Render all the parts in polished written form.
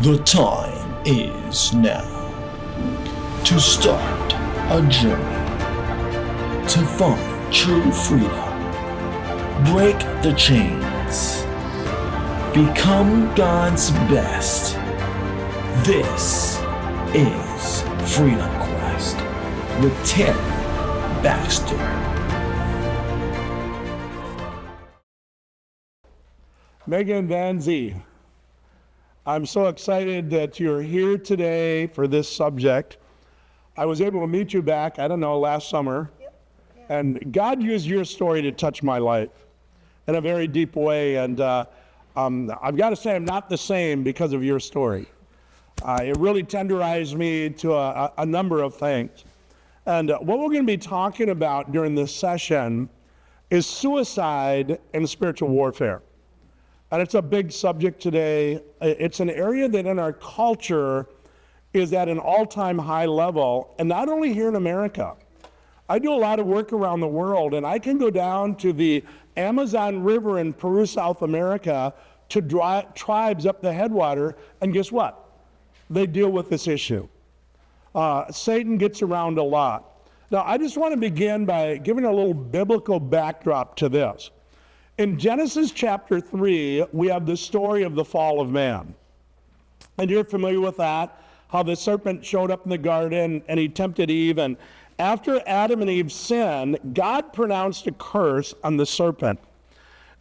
The time is now to start a journey to find true freedom. Break the chains. Become God's best. This is Freedom Quest with Terry Baxter. Megan Van Zee, I'm so excited that you're here today for this subject. I was able to meet you back, last summer, and God used your story to touch my life in a very deep way, and I've got to say I'm not the same because of your story. It really tenderized me to a number of things. And what we're going to be talking about during this session is suicide and spiritual warfare. And it's a big subject today. It's an area that in our culture is at an all-time high level, and not only here in America. I do a lot of work around the world, and I can go down to the Amazon River in Peru, South America, to tribes up the headwater, and guess what? They deal with this issue. Satan gets around a lot. Now, I just want to begin by giving a little biblical backdrop to this. In Genesis chapter 3, we have the story of the fall of man. And you're familiar with that, how the serpent showed up in the garden and he tempted Eve. And after Adam and Eve sinned, God pronounced a curse on the serpent.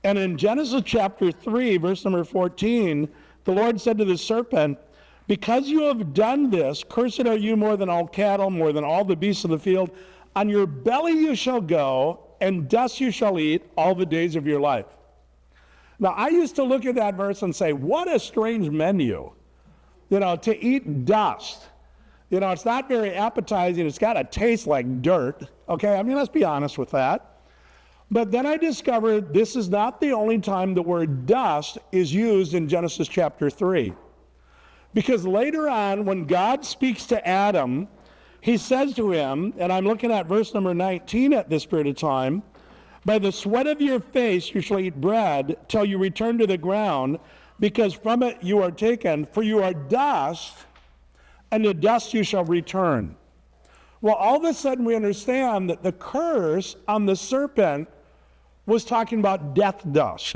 And in Genesis chapter 3, verse number 14, the Lord said to the serpent, "Because you have done this, cursed are you more than all cattle, more than all the beasts of the field. On your belly you shall go, and dust you shall eat all the days of your life." Now, I used to look at that verse and say, what a strange menu, to eat dust. It's not very appetizing. It's got to taste like dirt, okay? Let's be honest with that. But then I discovered this is not the only time the word dust is used in Genesis chapter 3. Because later on, when God speaks to Adam, he says to him, and I'm looking at verse number 19 at this period of time, "By the sweat of your face you shall eat bread till you return to the ground, because from it you are taken, for you are dust, and to dust you shall return." Well, all of a sudden we understand that the curse on the serpent was talking about death dust.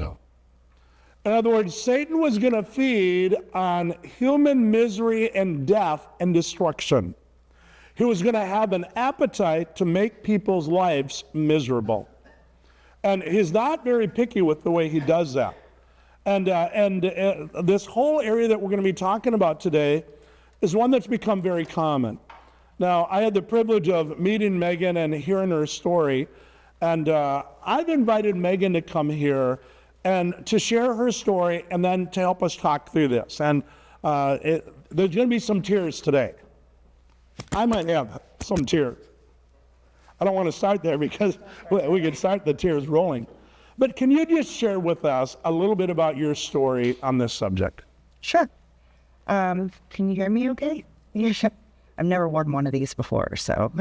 In other words, Satan was going to feed on human misery and death and destruction. He was going to have an appetite to make people's lives miserable. And he's not very picky with the way he does that. And this whole area that we're going to be talking about today is one that's become very common. Now, I had the privilege of meeting Megan and hearing her story. And I've invited Megan to come here and to share her story and then to help us talk through this. And there's going to be some tears today. I might have some tears. I don't want to start there because we could start the tears rolling. But can you just share with us a little bit about your story on this subject? Sure. Can you hear me okay? Yeah, sure. I've never worn one of these before, so.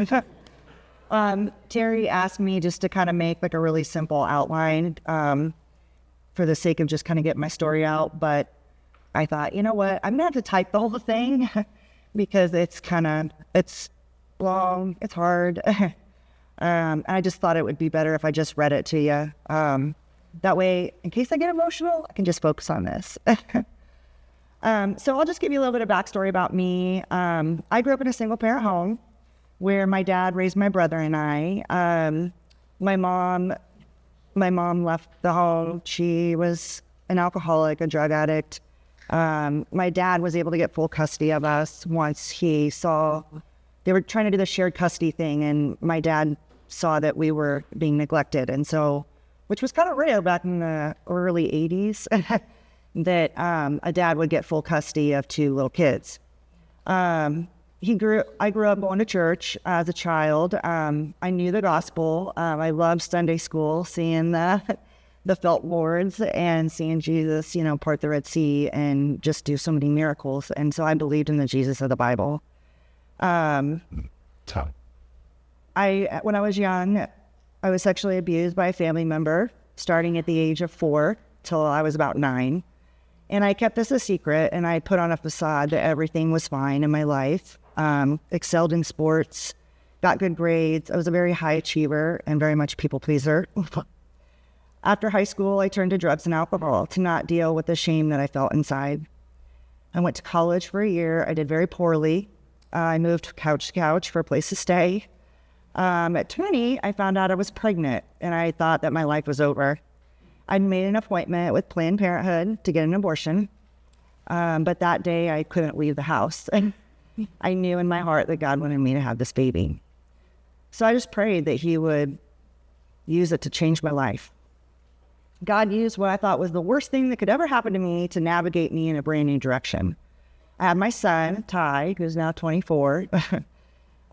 Terry asked me just to kind of make like a really simple outline for the sake of just kind of getting my story out. But I thought, you know what, I'm going to have to type the whole thing because it's long, it's hard. And I just thought it would be better if I just read it to you. That way, in case I get emotional, I can just focus on this. So I'll just give you a little bit of backstory about me. I grew up in a single parent home where my dad raised my brother and I. My mom left the home. She was an alcoholic, a drug addict. My dad was able to get full custody of us once he saw, they were trying to do the shared custody thing, and my dad saw that we were being neglected. And so, which was kind of rare back in the early 80s, that a dad would get full custody of two little kids. I grew up going to church as a child. I knew the gospel. I loved Sunday school, seeing the felt boards and seeing Jesus, part the Red Sea and just do so many miracles. And so I believed in the Jesus of the Bible. When I was young, I was sexually abused by a family member, starting at the age of 4 till I was about 9. And I kept this a secret, and I put on a facade that everything was fine in my life. Excelled in sports, got good grades. I was a very high achiever and very much people pleaser. After high school, I turned to drugs and alcohol to not deal with the shame that I felt inside. I went to college for a year. I did very poorly. I moved couch to couch for a place to stay. At 20, I found out I was pregnant, and I thought that my life was over. I'd made an appointment with Planned Parenthood to get an abortion, but that day I couldn't leave the house. I knew in my heart that God wanted me to have this baby. So I just prayed that he would use it to change my life. God used what I thought was the worst thing that could ever happen to me to navigate me in a brand new direction. I had my son, Ty, who's now 24.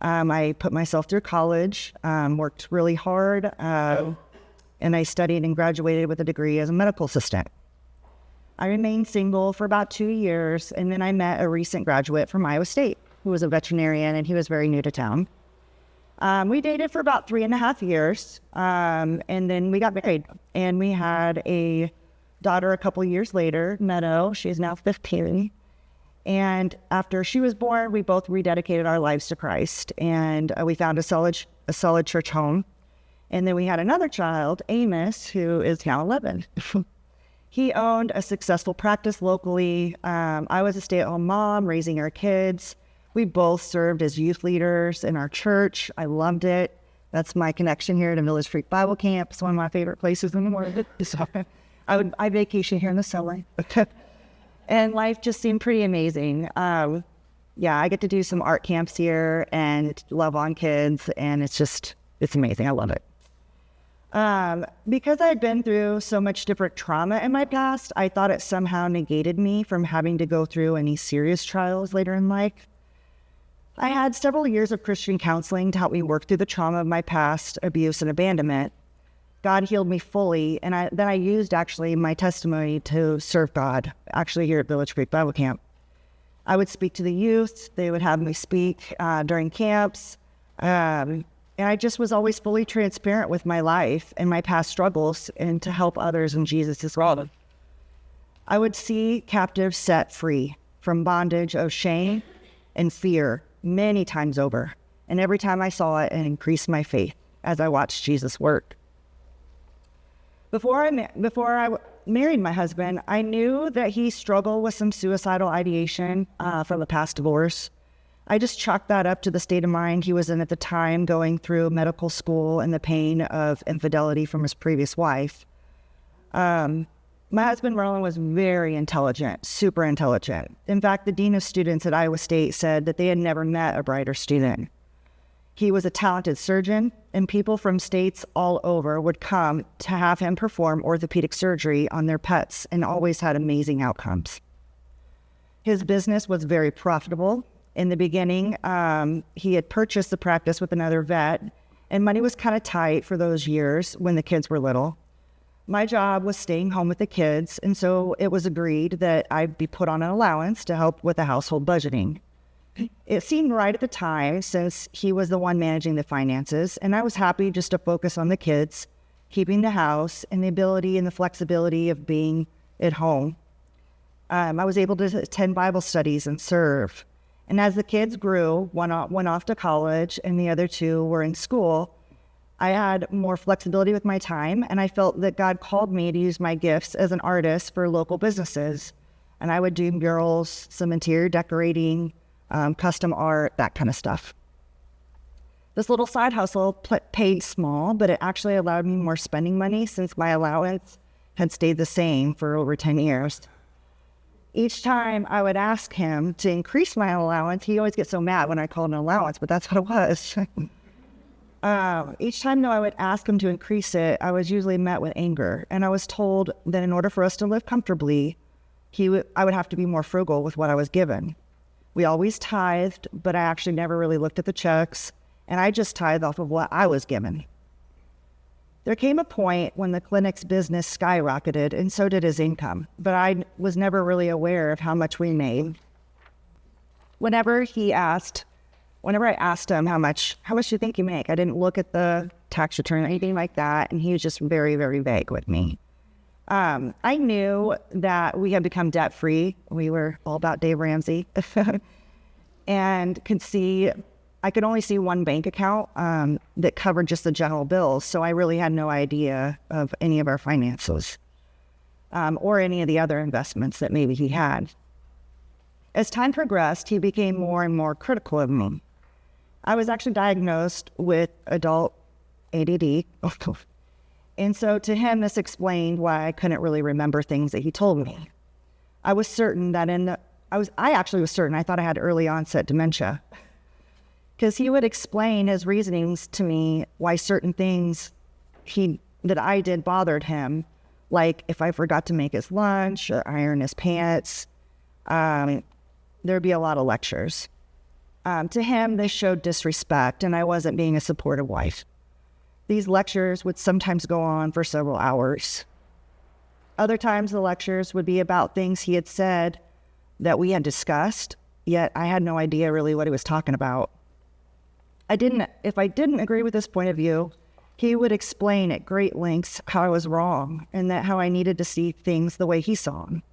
I put myself through college, worked really hard, and I studied and graduated with a degree as a medical assistant. I remained single for about 2 years, and then I met a recent graduate from Iowa State who was a veterinarian, and he was very new to town. We dated for about 3.5 years, and then we got married, and we had a daughter a couple years later, Meadow. She's now 15. And after she was born, we both rededicated our lives to Christ, and we found a solid church home. And then we had another child, Amos, who is now 11. He owned a successful practice locally. I was a stay-at-home mom raising our kids. We both served as youth leaders in our church. I loved it. That's my connection here to Village Creek Bible Camp. It's one of my favorite places in the world. I vacation here in the summer. And life just seemed pretty amazing. I get to do some art camps here and love on kids, and it's amazing. I love it. Because I had been through so much different trauma in my past, I thought it somehow negated me from having to go through any serious trials later in life. I had several years of Christian counseling to help me work through the trauma of my past abuse and abandonment. God healed me fully, and then I used actually my testimony to serve God, actually here at Village Creek Bible Camp. I would speak to the youth. They would have me speak during camps. And I just was always fully transparent with my life and my past struggles and to help others in Jesus as well. I would see captives set free from bondage of shame and fear many times over. And every time I saw it, it increased my faith as I watched Jesus work. Before I married my husband, I knew that he struggled with some suicidal ideation from the past divorce. I just chalked that up to the state of mind he was in at the time, going through medical school and the pain of infidelity from his previous wife. My husband, Merlin, was very intelligent, super intelligent. In fact, the dean of students at Iowa State said that they had never met a brighter student. He was a talented surgeon, and people from states all over would come to have him perform orthopedic surgery on their pets and always had amazing outcomes. His business was very profitable. In the beginning, he had purchased the practice with another vet, and money was kind of tight for those years when the kids were little. My job was staying home with the kids, and so it was agreed that I'd be put on an allowance to help with the household budgeting. It seemed right at the time since he was the one managing the finances, and I was happy just to focus on the kids, keeping the house, and the ability and the flexibility of being at home. I was able to attend Bible studies and serve. And as the kids grew, one went off to college and the other two were in school, I had more flexibility with my time, and I felt that God called me to use my gifts as an artist for local businesses. And I would do murals, some interior decorating, custom art, that kind of stuff. This little side hustle paid small, but it actually allowed me more spending money since my allowance had stayed the same for over 10 years. Each time I would ask him to increase my allowance, he always gets so mad when I call it an allowance, but that's what it was. Each time though I would ask him to increase it, I was usually met with anger. And I was told that in order for us to live comfortably, I would have to be more frugal with what I was given. We always tithed, but I actually never really looked at the checks, and I just tithed off of what I was given. There came a point when the clinic's business skyrocketed, and so did his income, but I was never really aware of how much we made. Whenever I asked him how much do you think you make, I didn't look at the tax return or anything like that, and he was just very, very vague with me. I knew that we had become debt-free. We were all about Dave Ramsey. And I could only see one bank account that covered just the general bills. So I really had no idea of any of our finances or any of the other investments that maybe he had. As time progressed, he became more and more critical of me. I was actually diagnosed with adult ADD. And so to him, this explained why I couldn't really remember things that he told me. I was certain that I actually was certain I thought I had early onset dementia, because he would explain his reasonings to me why certain things that I did bothered him, like if I forgot to make his lunch or iron his pants. There'd be a lot of lectures. To him, this showed disrespect, and I wasn't being a supportive wife. These lectures would sometimes go on for several hours. Other times the lectures would be about things he had said that we had discussed, yet I had no idea really what he was talking about. If I didn't agree with his point of view, he would explain at great lengths how I was wrong and that how I needed to see things the way he saw them.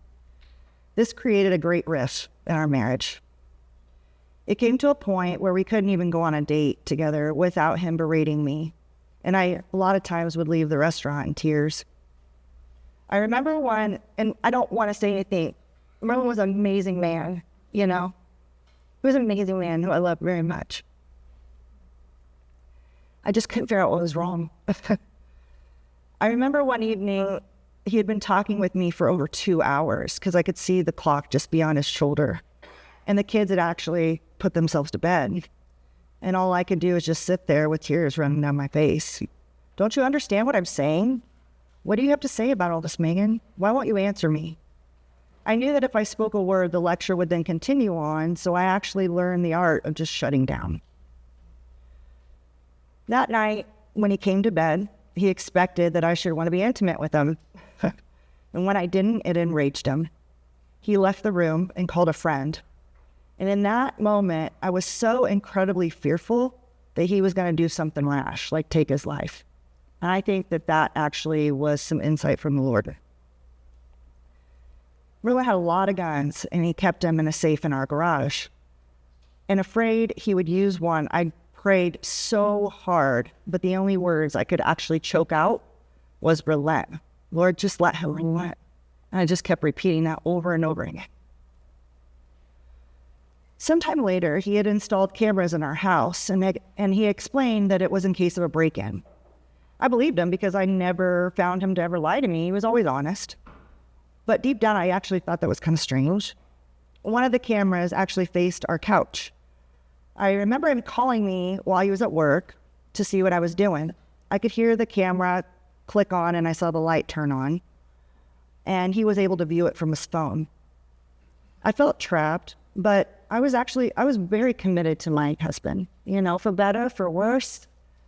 This created a great rift in our marriage. It came to a point where we couldn't even go on a date together without him berating me. And I, a lot of times, would leave the restaurant in tears. I remember one, and I don't want to say anything. Merlin was an amazing man, you know. He was an amazing man who I loved very much. I just couldn't figure out what was wrong. I remember one evening, he had been talking with me for over 2 hours because I could see the clock just beyond his shoulder. And the kids had actually put themselves to bed. And all I could do was just sit there with tears running down my face. Don't you understand what I'm saying? What do you have to say about all this, Megan? Why won't you answer me? I knew that if I spoke a word, the lecture would then continue on, so I actually learned the art of just shutting down. That night, when he came to bed, he expected that I should want to be intimate with him. And when I didn't, it enraged him. He left the room and called a friend. And in that moment, I was so incredibly fearful that he was going to do something rash, like take his life. And I think that actually was some insight from the Lord. Merlin had a lot of guns, and he kept them in a safe in our garage. And afraid he would use one, I prayed so hard, but the only words I could actually choke out was relent. Lord, just let him relent. And I just kept repeating that over and over again. Sometime later, he had installed cameras in our house, and he explained that it was in case of a break-in. I believed him because I never found him to ever lie to me. He was always honest. But deep down, I actually thought that was kind of strange. One of the cameras actually faced our couch. I remember him calling me while he was at work to see what I was doing. I could hear the camera click on, and I saw the light turn on. And he was able to view it from his phone. I felt trapped, but I was very committed to my husband. You know, for better, for worse,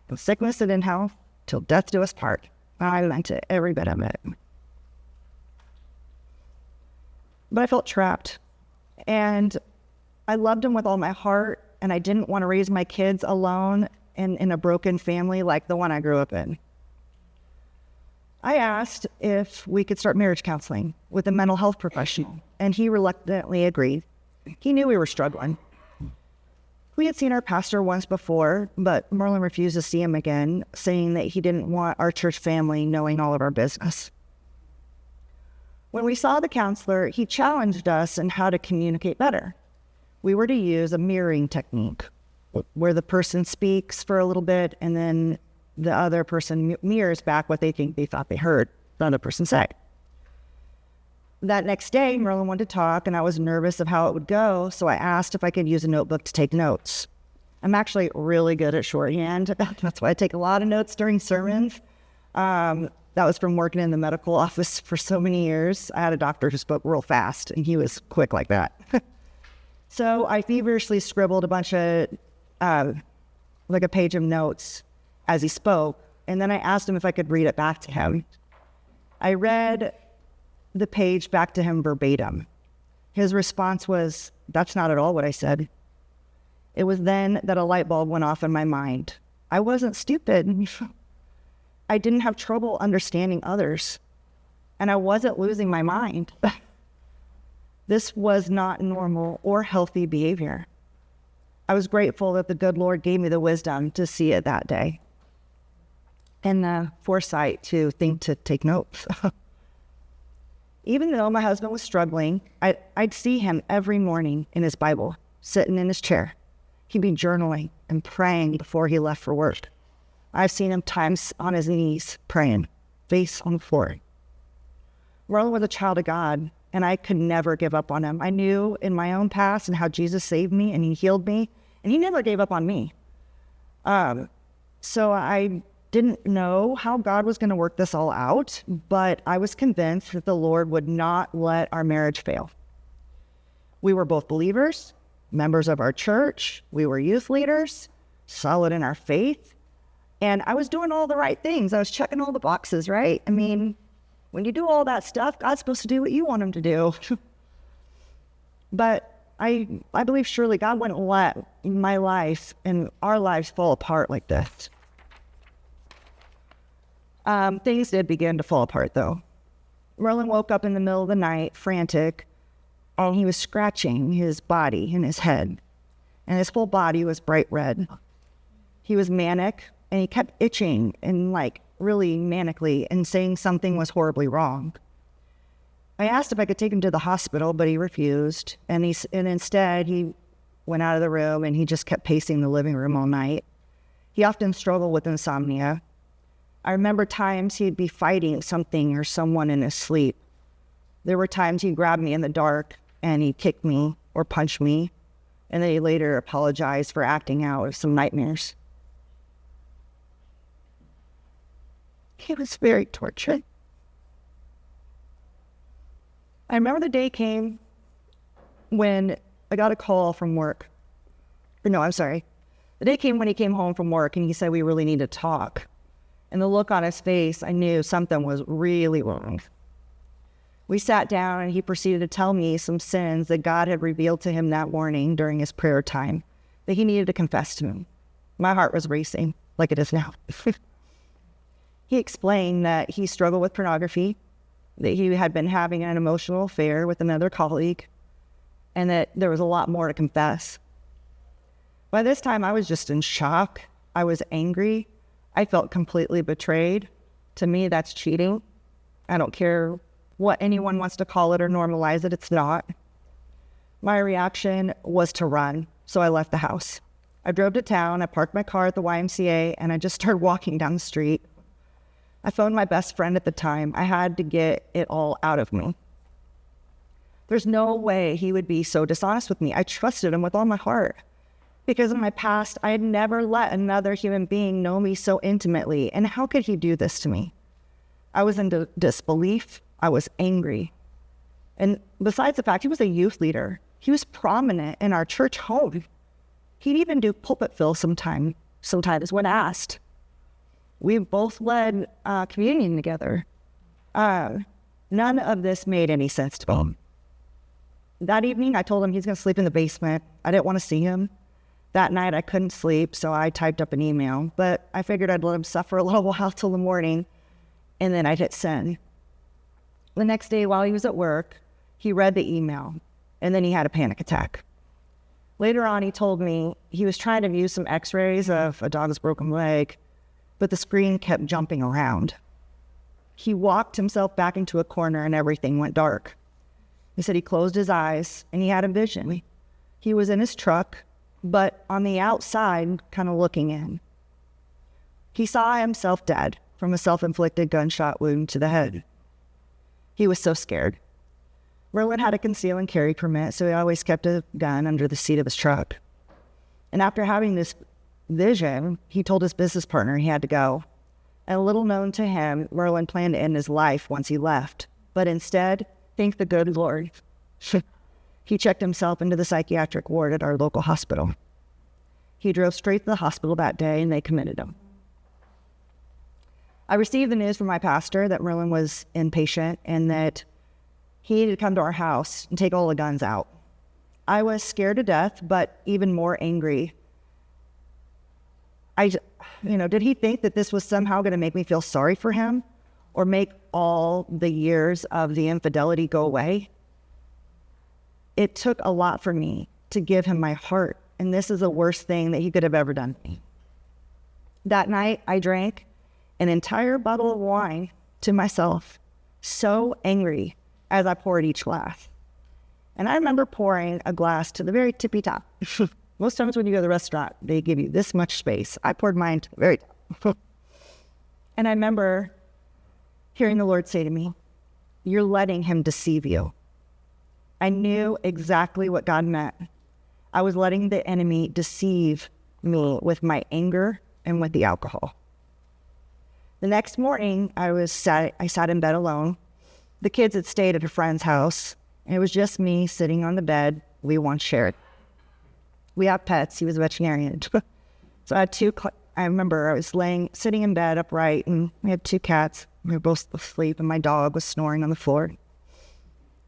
for sickness and in health, till death do us part. I meant it, every bit of it. But I felt trapped, and I loved him with all my heart, and I didn't want to raise my kids alone in a broken family like the one I grew up in. I asked if we could start marriage counseling with a mental health professional, and he reluctantly agreed. He knew we were struggling. We had seen our pastor once before, but Merlin refused to see him again, saying that he didn't want our church family knowing all of our business. When we saw the counselor, he challenged us in how to communicate better. We were to use a mirroring technique, where the person speaks for a little bit, and then the other person mirrors back what they think they thought they heard the other person say. That next day, Merlin wanted to talk, and I was nervous of how it would go, so I asked if I could use a notebook to take notes. I'm actually really good at shorthand. That's why I take a lot of notes during sermons. That was from working in the medical office for so many years. I had a doctor who spoke real fast, and he was quick like that. So I feverishly scribbled a bunch of, like a page of notes as he spoke, and then I asked him if I could read it back to him. I read the page back to him verbatim. His response was, "That's not at all what I said." It was then that a light bulb went off in my mind. I wasn't stupid. I didn't have trouble understanding others. and I wasn't losing my mind. This was not normal or healthy behavior. I was grateful that the good Lord gave me the wisdom to see it that day and the foresight to think to take notes. Even though my husband was struggling, I'd see him every morning in his Bible, sitting in his chair. He'd be journaling and praying before he left for work. I've seen him times on his knees praying, face on the floor. Marlon was a child of God, and I could never give up on him. I knew in my own past and how Jesus saved me and he healed me, and he never gave up on me. So I didn't know how God was going to work this all out, but I was convinced that the Lord would not let our marriage fail. We were both believers, members of our church. We were youth leaders, solid in our faith. And I was doing all the right things. I was checking all the boxes, right? I mean, when you do all that stuff, God's supposed to do what you want him to do. But I believe surely God wouldn't let my life and our lives fall apart like this. Things did begin to fall apart, though. Merlin woke up in the middle of the night, frantic, and he was scratching his body and his head, and his whole body was bright red. He was manic, and he kept itching and really manically and saying something was horribly wrong. I asked if I could take him to the hospital, but he refused, and instead he went out of the room and he just kept pacing the living room all night. He often struggled with insomnia. I remember times he'd be fighting something or someone in his sleep. There were times he'd grab me in the dark and he'd kick me or punch me, and then he later apologized for acting out of some nightmares. He was very tortured. I remember the day came when I got a call from work. The day came when he came home from work and he said we really need to talk. And the look on his face, I knew something was really wrong. We sat down and he proceeded to tell me some sins that God had revealed to him that morning during his prayer time that he needed to confess to me. My heart was racing like it is now. He explained that he struggled with pornography, that he had been having an emotional affair with another colleague, and that there was a lot more to confess. By this time, I was just in shock. I was angry. I felt completely betrayed. To me, that's cheating. I don't care what anyone wants to call it or normalize it. It's not. My reaction was to run, so I left the house. I drove to town. I parked my car at the YMCA, and I just started walking down the street. I phoned my best friend at the time. I had to get it all out of me. There's no way he would be so dishonest with me. I trusted him with all my heart. Because in my past, I had never let another human being know me so intimately. And how could he do this to me? I was in disbelief. I was angry. And besides the fact he was a youth leader, he was prominent in our church home. He'd even do pulpit fill sometimes when asked. We both led communion together. None of this made any sense to me. That evening, I told him he's going to sleep in the basement. I didn't want to see him. That night, I couldn't sleep, so I typed up an email. But I figured I'd let him suffer a little while till the morning, and then I'd hit send. The next day, while he was at work, he read the email, and then he had a panic attack. Later on, he told me he was trying to view some x-rays of a dog's broken leg, but the screen kept jumping around. He walked himself back into a corner and everything went dark. He said he closed his eyes and he had a vision. He was in his truck, but on the outside, kind of looking in. He saw himself dead from a self-inflicted gunshot wound to the head. He was so scared. Merlin had a conceal and carry permit, so he always kept a gun under the seat of his truck. And after having this vision, he told his business partner he had to go. And little known to him, Merlin planned to end his life once he left, but instead, thank the good Lord, he checked himself into the psychiatric ward at our local hospital. He drove straight to the hospital that day and they committed him. I received the news from my pastor that Merlin was inpatient and that he needed to come to our house and take all the guns out. I was scared to death, but even more angry. Did he think that this was somehow going to make me feel sorry for him? or make all the years of the infidelity go away. It took a lot for me to give him my heart, and this is the worst thing that he could have ever done to me. That night, I drank an entire bottle of wine to myself, so angry as I poured each glass. And I remember pouring a glass to the very tippy top. Most times when you go to the restaurant, they give you this much space. I poured mine to the very top. And I remember hearing the Lord say to me, "You're letting him deceive you." I knew exactly what God meant. I was letting the enemy deceive me with my anger and with the alcohol. The next morning, I sat in bed alone. The kids had stayed at a friend's house, and it was just me sitting on the bed we once shared. We have pets. He was a veterinarian. So I had I remember I was sitting in bed upright, and we had 2 cats. We were both asleep, and my dog was snoring on the floor.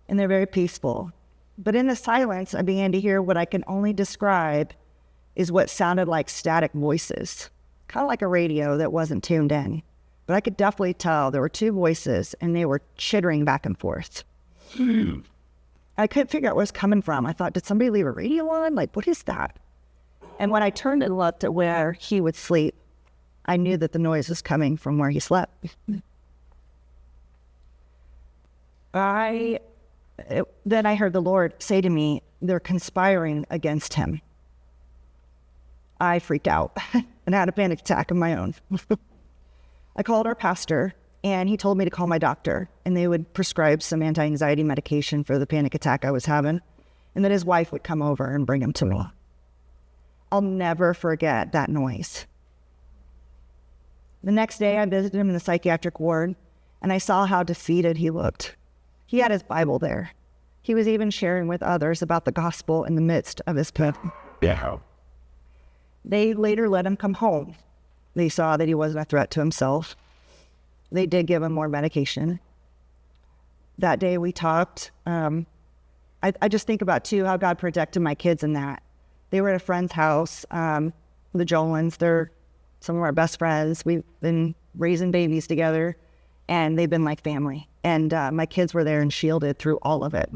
And they're very peaceful. But in the silence, I began to hear what I can only describe is what sounded like static voices, kind of like a radio that wasn't tuned in. But I could definitely tell there were 2 voices, and they were chittering back and forth. I couldn't figure out where it was coming from. I thought, did somebody leave a radio on? Like, what is that? And when I turned and looked at where he would sleep, I knew that the noise was coming from where he slept. Then I heard the Lord say to me, "They're conspiring against him." I freaked out and had a panic attack of my own. I called our pastor, and he told me to call my doctor, and they would prescribe some anti-anxiety medication for the panic attack I was having, and that his wife would come over and bring him to me. I'll never forget that noise. The next day, I visited him in the psychiatric ward, and I saw how defeated he looked. He had his Bible there. He was even sharing with others about the gospel in the midst of his pain. Yeah. They later let him come home. They saw that he wasn't a threat to himself. They did give him more medication. That day we talked. I just think about, too, how God protected my kids in that. They were at a friend's house, the Jolins. They're some of our best friends. We've been raising babies together, and they've been like family. And my kids were there and shielded through all of it.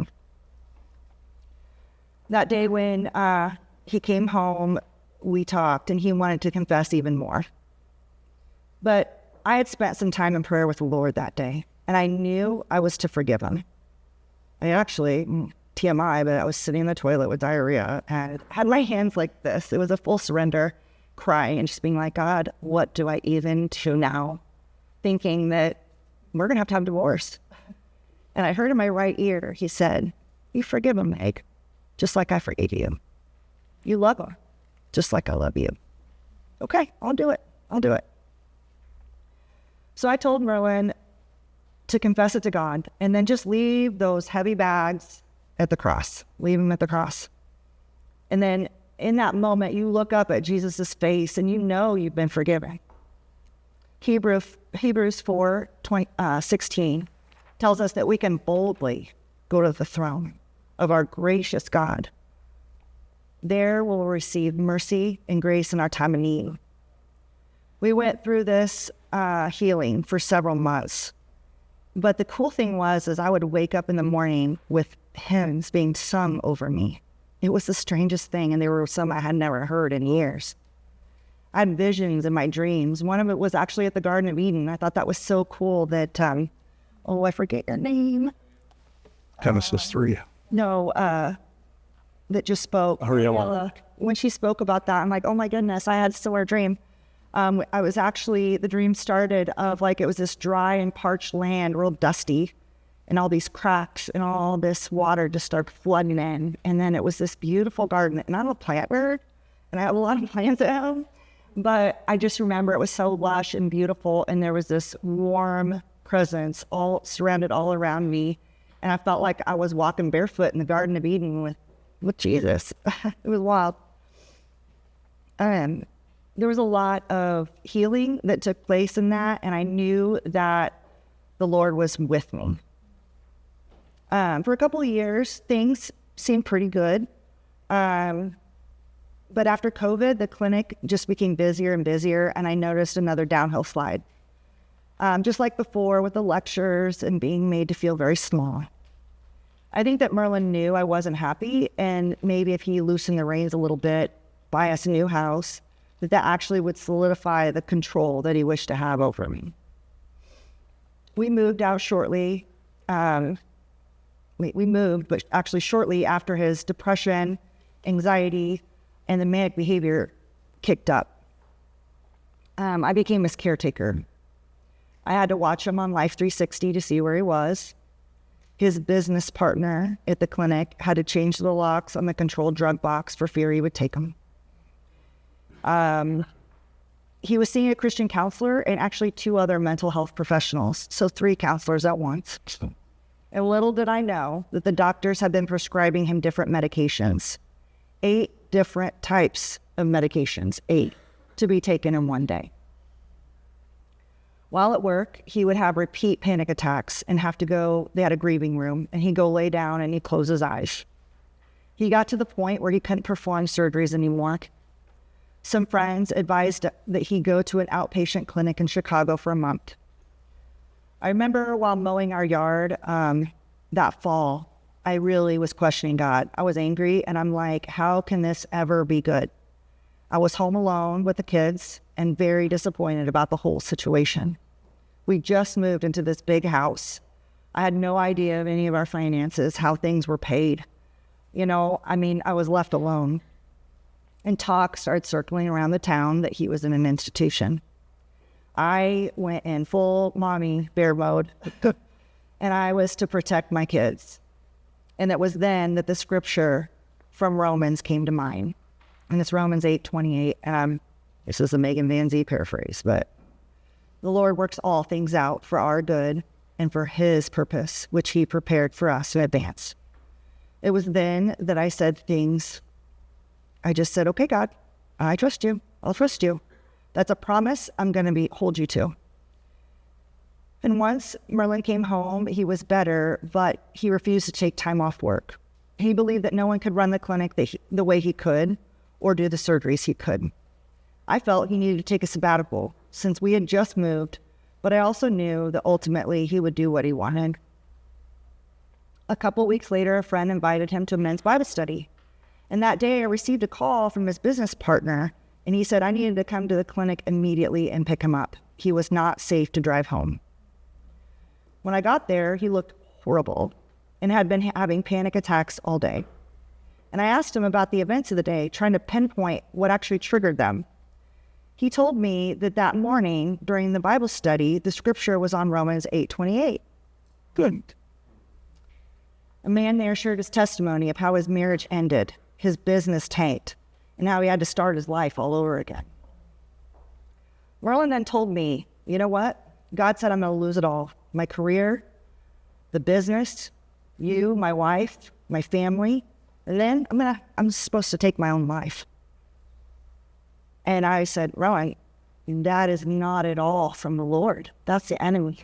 That day when he came home, we talked, and he wanted to confess even more. But I had spent some time in prayer with the Lord that day, and I knew I was to forgive him. I actually, TMI, but I was sitting in the toilet with diarrhea and had my hands like this. It was a full surrender, crying and just being like, "God, what do I even do now?" Thinking that we're going to have divorce. And I heard in my right ear, he said, "You forgive him, Meg, just like I forgave you. You love him, just like I love you." Okay, I'll do it. So I told Merwin to confess it to God and then just leave those heavy bags at the cross. Leave them at the cross. And then in that moment, you look up at Jesus' face and you know you've been forgiven. Hebrews 4:16 tells us that we can boldly go to the throne of our gracious God. There we'll receive mercy and grace in our time of need. We went through this healing for several months. But the cool thing was I would wake up in the morning with hymns being sung over me. It was the strangest thing, and there were some I had never heard in years. I had visions in my dreams. One of it was actually at the Garden of Eden. I thought that was so cool that, I forget your name. Genesis 3. No, that just spoke. Ariella. When she spoke about that, I'm like, oh my goodness, I had a similar dream. The dream started of it was this dry and parched land, real dusty, and all these cracks and all this water just started flooding in. And then it was this beautiful garden. And I'm a plant bird, and I have a lot of plants at home. But I just remember it was so lush and beautiful, and there was this warm presence all surrounded all around me. And I felt like I was walking barefoot in the Garden of Eden with Jesus. It was wild. There was a lot of healing that took place in that, and I knew that the Lord was with me. For a couple of years, things seemed pretty good. But after COVID, the clinic just became busier and busier, and I noticed another downhill slide. just like before with the lectures and being made to feel very small. I think that Merlin knew I wasn't happy, and maybe if he loosened the reins a little bit, buy us a new house, that actually would solidify the control that he wished to have over me. We moved out shortly. We moved, but actually shortly after his depression, anxiety, and the manic behavior kicked up. I became his caretaker. I had to watch him on Life 360 to see where he was. His business partner at the clinic had to change the locks on the controlled drug box for fear he would take them. He was seeing a Christian counselor and actually 2 other mental health professionals, so 3 counselors at once. And little did I know that the doctors had been prescribing him different medications, 8 different types of medications, 8, to be taken in one day. While at work, he would have repeat panic attacks and have to go, they had a grieving room, and he'd go lay down and he'd close his eyes. He got to the point where he couldn't perform surgeries anymore. Some friends advised that he go to an outpatient clinic in Chicago for a month. I remember while mowing our yard that fall, I really was questioning God. I was angry, and I'm like, how can this ever be good? I was home alone with the kids and very disappointed about the whole situation. We just moved into this big house. I had no idea of any of our finances, how things were paid. I was left alone. And talk started circling around the town that he was in an institution. I went in full mommy bear mode, and I was to protect my kids. And it was then that the scripture from Romans came to mind. And it's Romans 8:28. This is a Megan Van Zee paraphrase, but the Lord works all things out for our good and for his purpose, which he prepared for us in advance. It was then that I said things. I just said, okay, God, I trust you. I'll trust you. That's a promise I'm going to hold you to. And once Merlin came home, he was better, but he refused to take time off work. He believed that no one could run the clinic the way he could or do the surgeries he could. I felt he needed to take a sabbatical since we had just moved, but I also knew that ultimately he would do what he wanted. A couple weeks later, a friend invited him to a men's Bible study. And that day I received a call from his business partner, and he said I needed to come to the clinic immediately and pick him up. He was not safe to drive home. When I got there, he looked horrible and had been having panic attacks all day. And I asked him about the events of the day, trying to pinpoint what actually triggered them. He told me that morning during the Bible study, the scripture was on Romans 8:28. Good. A man there shared his testimony of how his marriage ended, his business tanked, and how he had to start his life all over again. Merlin then told me, you know what? God said I'm going to lose it all. My career, the business, you, my wife, my family, and then I'm supposed to take my own life. And I said, Rowan, that is not at all from the Lord. That's the enemy.